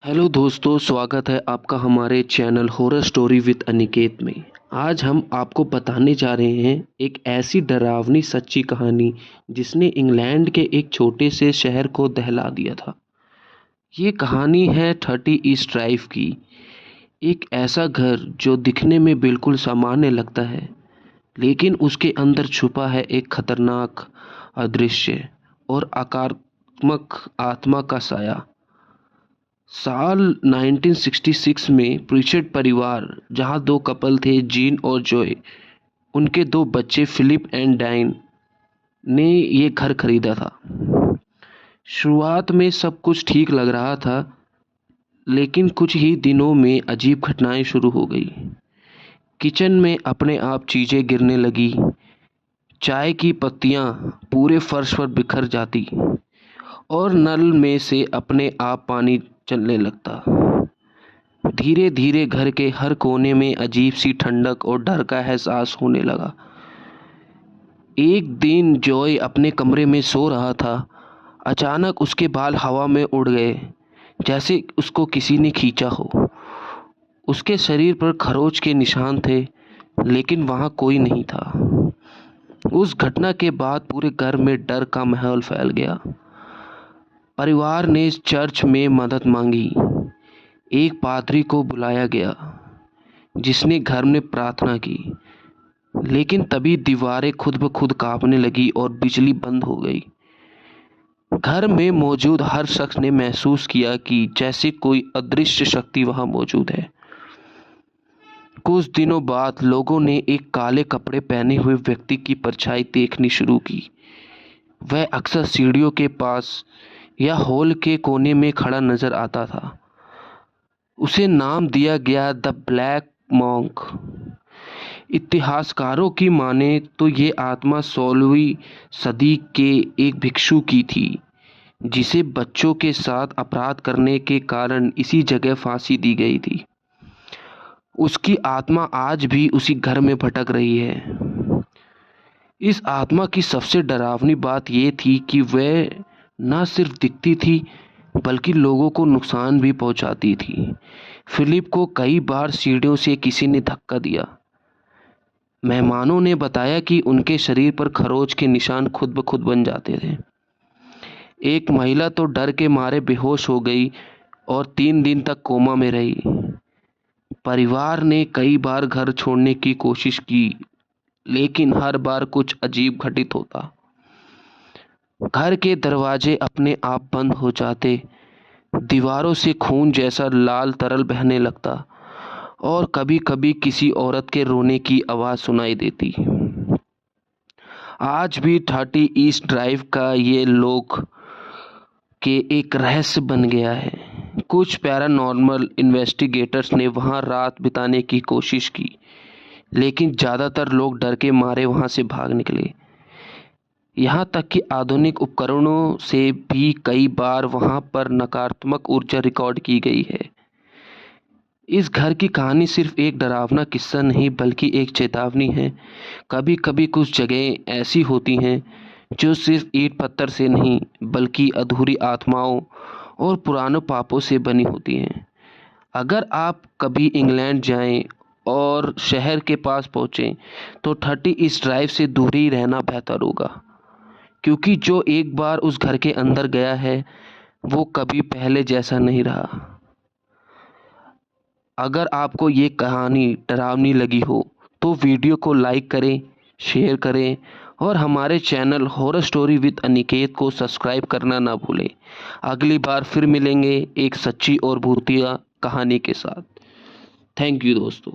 Hello दोस्तों, स्वागत है आपका हमारे channel horror story with Aniket में। आज हम आपको बताने जा रहे हैं एक ऐसी डरावनी सच्ची कहानी जिसने इंग्लैंड के एक छोटे से शहर को दहला दिया था। ये कहानी है 30 ईस्ट ड्राइव की। एक ऐसा घर जो दिखने में बिल्कुल सामान्य लगता है, लेकिन उसके अंदर छुपा है एक खतरनाक, अदृश्य और आक्रामक आत्मा का साया। साल 1966 में प्रिचर्ड परिवार, जहां दो कपल थे, जीन और जॉय, उनके दो बच्चे फिलिप एंड डाइन, ने ये घर खरीदा था। शुरुआत में सब कुछ ठीक लग रहा था, लेकिन कुछ ही दिनों में अजीब घटनाएं शुरू हो गई। किचन में अपने आप चीजें गिरने लगी, चाय की पत्तियां पूरे फर्श पर बिखर जाती और नल में से अपने आप पानी चलने लगता। धीरे धीरे घर के हर कोने में अजीब सी ठंडक और डर का एहसास होने लगा। एक दिन जॉय अपने कमरे में सो रहा था। अचानक उसके बाल हवा में उड़ गए, जैसे उसको किसी ने खींचा हो। उसके शरीर पर खरोंच के निशान थे, लेकिन वहां कोई नहीं था। उस घटना के बाद पूरे घर में डर का माहौल फैल गया। परिवार ने चर्च में मदद मांगी। एक पादरी को बुलाया गया, जिसने घर में प्रार्थना की, लेकिन तभी दीवारें खुद ब खुद कांपने लगी और बिजली बंद हो गई। घर में मौजूद हर शख्स ने महसूस किया कि जैसे कोई अदृश्य शक्ति वहां मौजूद है। कुछ दिनों बाद लोगों ने एक काले कपड़े पहने हुए व्यक्ति की परछाई देखनी शुरू की। वह अक्सर सीढ़ियों के पास या हॉल के कोने में खड़ा नजर आता था। उसे नाम दिया गया द ब्लैक मॉन्क। इतिहासकारों की माने तो ये आत्मा 16वीं सदी के एक भिक्षु की थी, जिसे बच्चों के साथ अपराध करने के कारण इसी जगह फांसी दी गई थी। उसकी आत्मा आज भी उसी घर में भटक रही है। इस आत्मा की सबसे डरावनी बात यह थी कि वह न सिर्फ दिखती थी, बल्कि लोगों को नुकसान भी पहुंचाती थी। फिलिप को कई बार सीढ़ियों से किसी ने धक्का दिया। मेहमानों ने बताया कि उनके शरीर पर खरोंच के निशान खुद ब खुद बन जाते थे। एक महिला तो डर के मारे बेहोश हो गई और 3 दिन तक कोमा में रही। परिवार ने कई बार घर छोड़ने की कोशिश की, लेकिन हर बार कुछ अजीब घटित होता। घर के दरवाजे अपने आप बंद हो जाते, दीवारों से खून जैसा लाल तरल बहने लगता और कभी कभी किसी औरत के रोने की आवाज़ सुनाई देती। आज भी 30 ईस्ट ड्राइव का ये लोग के एक रहस्य बन गया है। कुछ पैरानॉर्मल इन्वेस्टिगेटर्स ने वहां रात बिताने की कोशिश की, लेकिन ज़्यादातर लोग डर के मारे वहां से भाग निकले। यहाँ तक कि आधुनिक उपकरणों से भी कई बार वहां पर नकारात्मक ऊर्जा रिकॉर्ड की गई है। इस घर की कहानी सिर्फ एक डरावना किस्सा नहीं, बल्कि एक चेतावनी है। कभी कभी कुछ जगहें ऐसी होती हैं जो सिर्फ ईंट पत्थर से नहीं, बल्कि अधूरी आत्माओं और पुरानों पापों से बनी होती हैं। अगर आप कभी इंग्लैंड जाएं और शहर के पास पहुंचें, तो 30 ईस्ट ड्राइव से दूर ही रहना बेहतर होगा, क्योंकि जो एक बार उस घर के अंदर गया है, वो कभी पहले जैसा नहीं रहा। अगर आपको ये कहानी डरावनी लगी हो, तो वीडियो को लाइक करें, शेयर करें और हमारे channel horror story with Aniket को सब्सक्राइब करना ना भूलें। अगली बार फिर मिलेंगे एक सच्ची और भूतिया कहानी के साथ। थैंक यू दोस्तों।